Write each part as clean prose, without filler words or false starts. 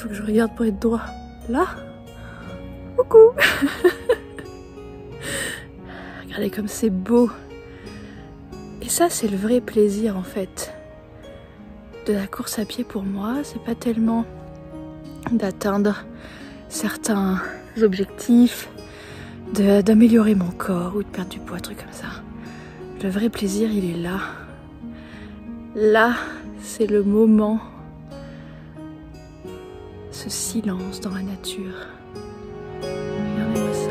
faut que je regarde pour être droit. Là. Coucou. Regardez comme c'est beau. Et ça, c'est le vrai plaisir en fait de la course à pied pour moi. C'est pas tellement d'atteindre certains objectifs, d'améliorer mon corps ou de perdre du poids, trucs comme ça. Le vrai plaisir, il est là. Là, c'est le moment. Ce silence dans la nature. Regardez-moi ça.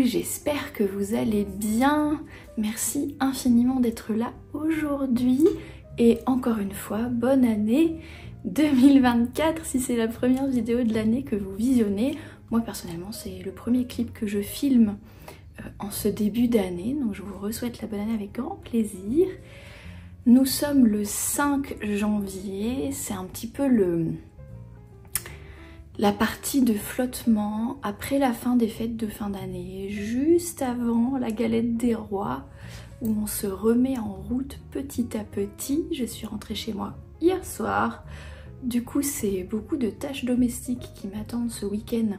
J'espère que vous allez bien. Merci infiniment d'être là aujourd'hui. Et encore une fois, bonne année 2024 si c'est la première vidéo de l'année que vous visionnez. Moi personnellement, c'est le premier clip que je filme en ce début d'année. Donc je vous souhaite la bonne année avec grand plaisir. Nous sommes le 5 janvier. C'est un petit peu la partie de flottement après la fin des fêtes de fin d'année, juste avant la galette des rois, où on se remet en route petit à petit. Je suis rentrée chez moi hier soir. Du coup, c'est beaucoup de tâches domestiques qui m'attendent ce week-end,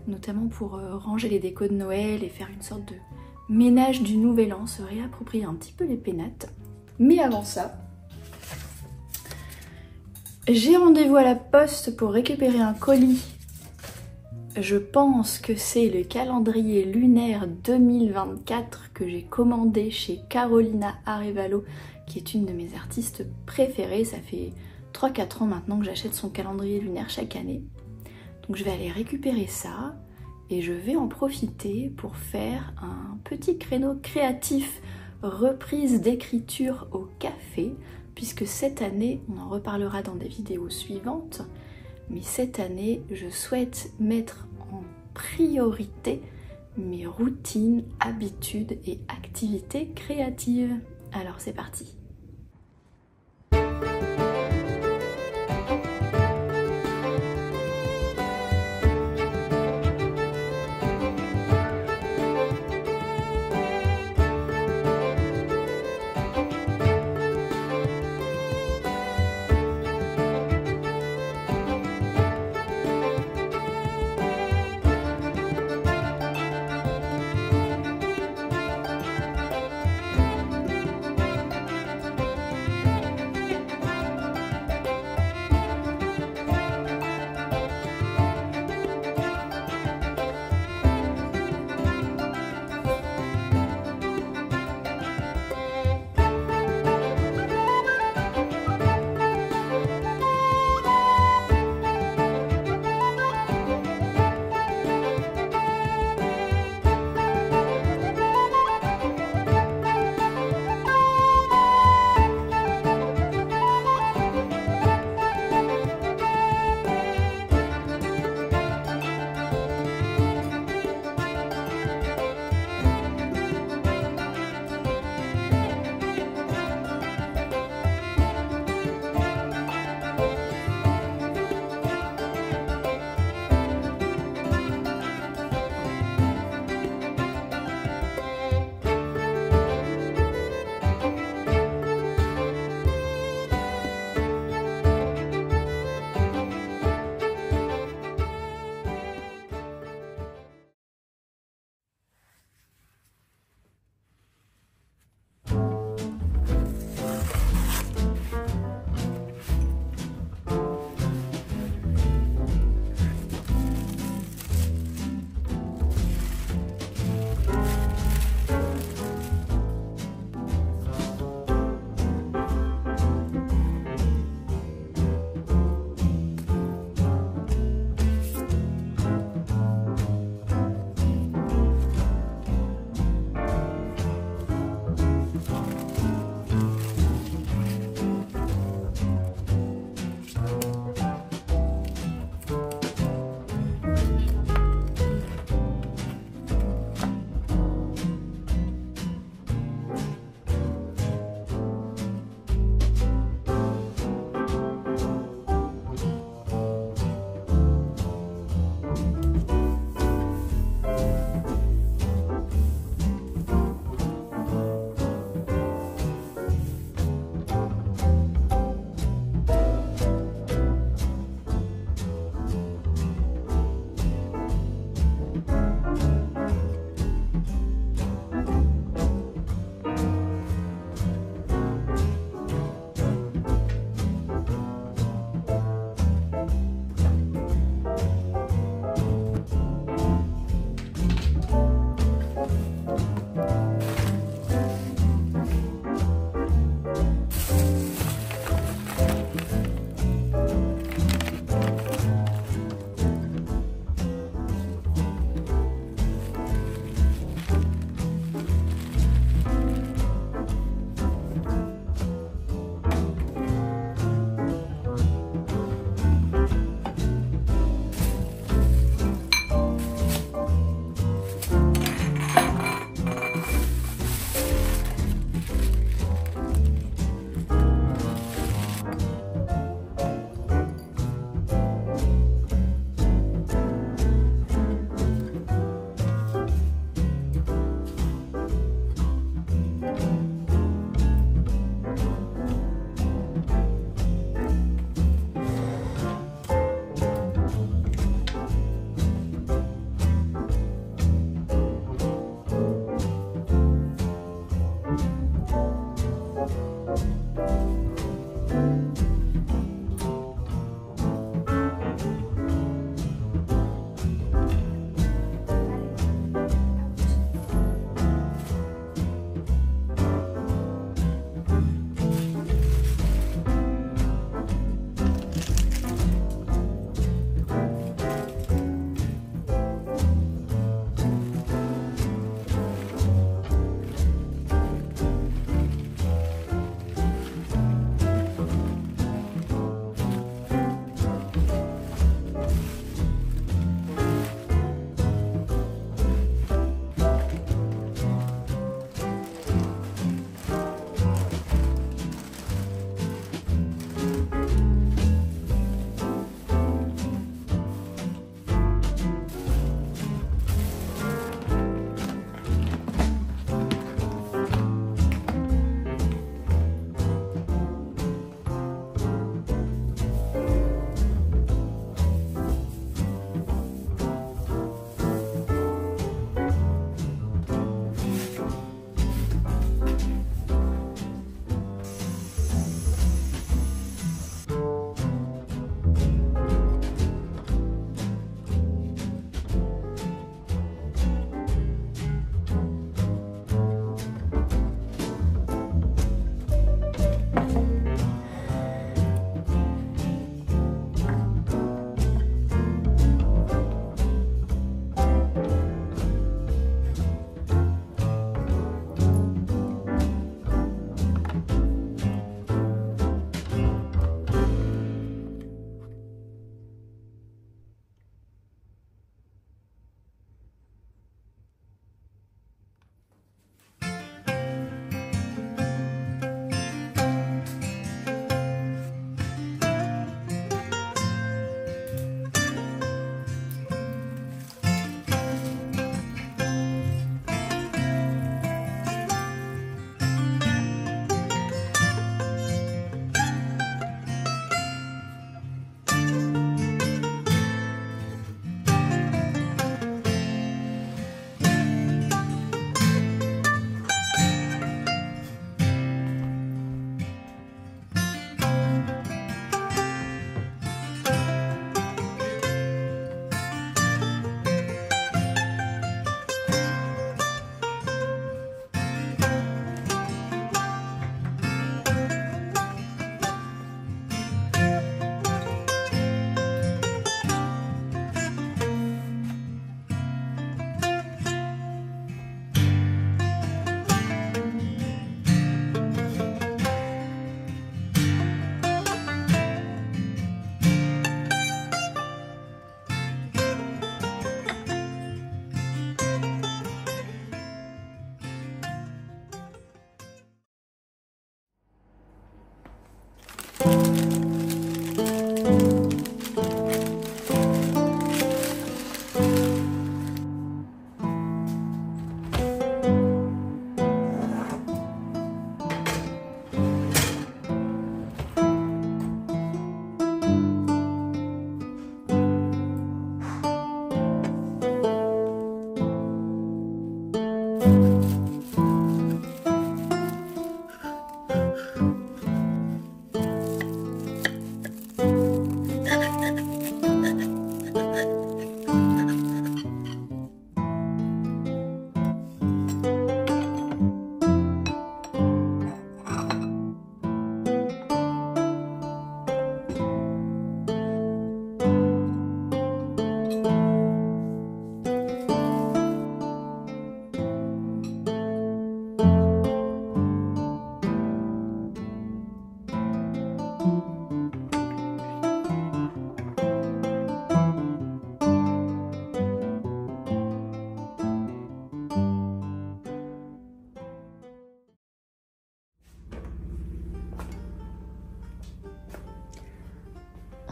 notamment pour ranger les décos de Noël et faire une sorte de ménage du nouvel an, se réapproprier un petit peu les pénates. Mais avant ça, j'ai rendez-vous à la poste pour récupérer un colis Je pense que c'est le calendrier lunaire 2024 que j'ai commandé chez Carolina Arevalo, qui est une de mes artistes préférées. Ça fait 3-4 ans maintenant que j'achète son calendrier lunaire chaque année. Donc je vais aller récupérer ça et je vais en profiter pour faire un petit créneau créatif reprise d'écriture au café, puisque cette année, on en reparlera dans des vidéos suivantes, mais cette année, je souhaite mettre en priorité mes routines, habitudes et activités créatives. Alors c'est parti!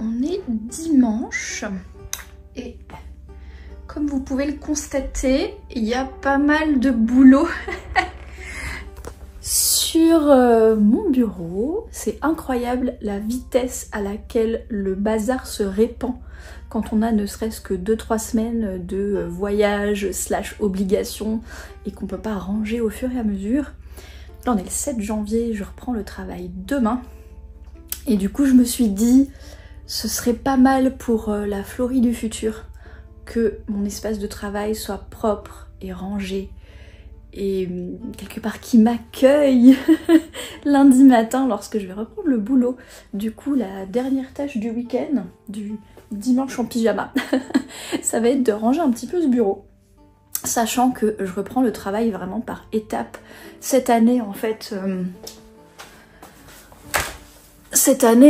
on est dimanche et comme vous pouvez le constater, il y a pas mal de boulot sur mon bureau. C'est incroyable la vitesse à laquelle le bazar se répand quand on a ne serait-ce que 2-3 semaines de voyage / obligation et qu'on peut pas ranger au fur et à mesure. Là on est le 7 janvier, je reprends le travail demain et du coup je me suis dit ce serait pas mal pour la Florie du futur que mon espace de travail soit propre et rangé et quelque part qui m'accueille lundi matin lorsque je vais reprendre le boulot. Du coup la dernière tâche du week-end, du dimanche en pyjama, ça va être de ranger un petit peu ce bureau. Sachant que je reprends le travail vraiment par étapes. Cette année en fait,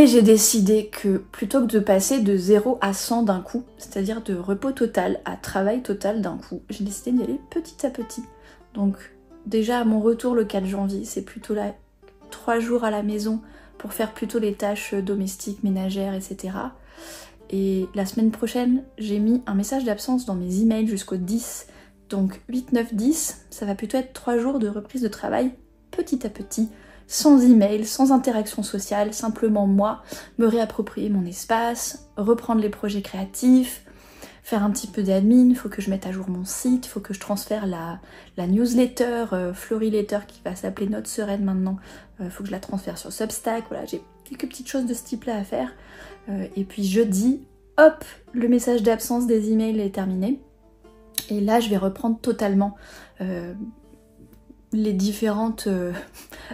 j'ai décidé que plutôt que de passer de 0 à 100 d'un coup, c'est-à-dire de repos total à travail total d'un coup, j'ai décidé d'y aller petit à petit. Donc déjà à mon retour le 4 janvier, c'est plutôt là 3 jours à la maison pour faire plutôt les tâches domestiques, ménagères, etc. Et la semaine prochaine, j'ai mis un message d'absence dans mes emails jusqu'au 10. Donc 8, 9, 10, ça va plutôt être 3 jours de reprise de travail petit à petit, sans email, sans interaction sociale, simplement moi, me réapproprier mon espace, reprendre les projets créatifs, faire un petit peu d'admin, il faut que je mette à jour mon site, il faut que je transfère la newsletter, Floriletter qui va s'appeler Note Sereine maintenant, il faut que je la transfère sur Substack, voilà, j'ai quelques petites choses de ce type-là à faire. Et puis jeudi, hop, le message d'absence des emails est terminé. Et là, je vais reprendre totalement les différentes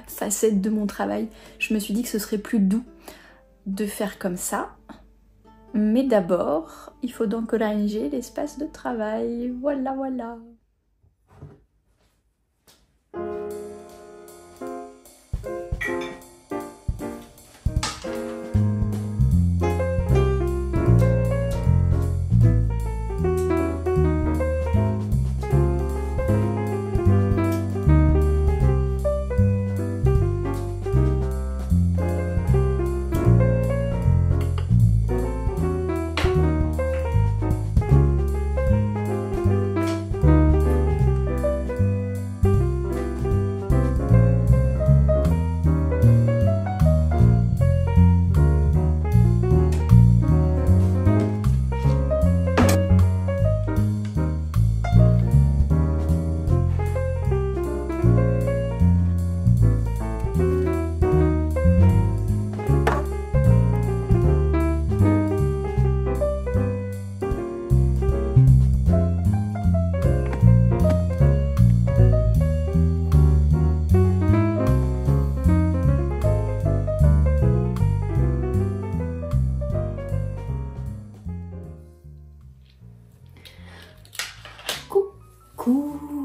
facettes de mon travail. Je me suis dit que ce serait plus doux de faire comme ça. Mais d'abord, il faut donc ranger l'espace de travail. Voilà, voilà.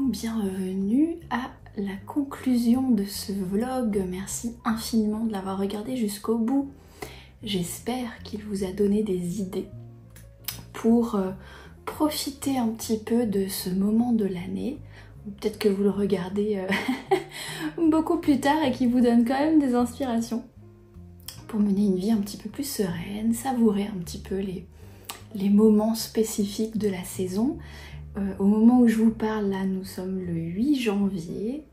Bienvenue à la conclusion de ce vlog. Merci infiniment de l'avoir regardé jusqu'au bout. J'espère qu'il vous a donné des idées pour profiter un petit peu de ce moment de l'année. Peut-être que vous le regardez beaucoup plus tard et qui vous donne quand même des inspirations pour mener une vie un petit peu plus sereine, savourer un petit peu les moments spécifiques de la saison. Au moment où je vous parle, là, nous sommes le 8 janvier.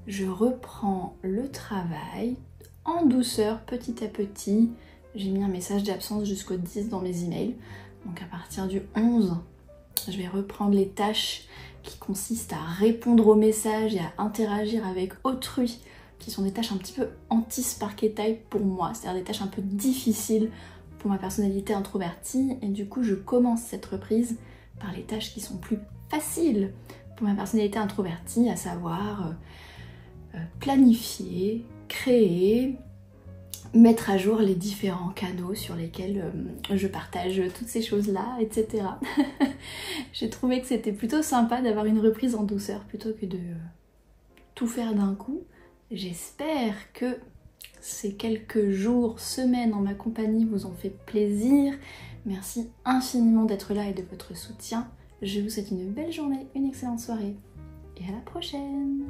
Je reprends le travail en douceur, petit à petit. J'ai mis un message d'absence jusqu'au 10 dans mes emails. Donc à partir du 11, je vais reprendre les tâches qui consistent à répondre aux messages et à interagir avec autrui, qui sont des tâches un petit peu anti-Sparketype pour moi, c'est-à-dire des tâches un peu difficiles pour ma personnalité introvertie. Et du coup, je commence cette reprise par les tâches qui sont plus faciles pour ma personnalité introvertie, à savoir planifier, créer, mettre à jour les différents canaux sur lesquels je partage toutes ces choses-là, etc. J'ai trouvé que c'était plutôt sympa d'avoir une reprise en douceur plutôt que de tout faire d'un coup. J'espère que ces quelques jours, semaines en ma compagnie vous ont fait plaisir. Merci infiniment d'être là et de votre soutien. Je vous souhaite une belle journée, une excellente soirée et à la prochaine!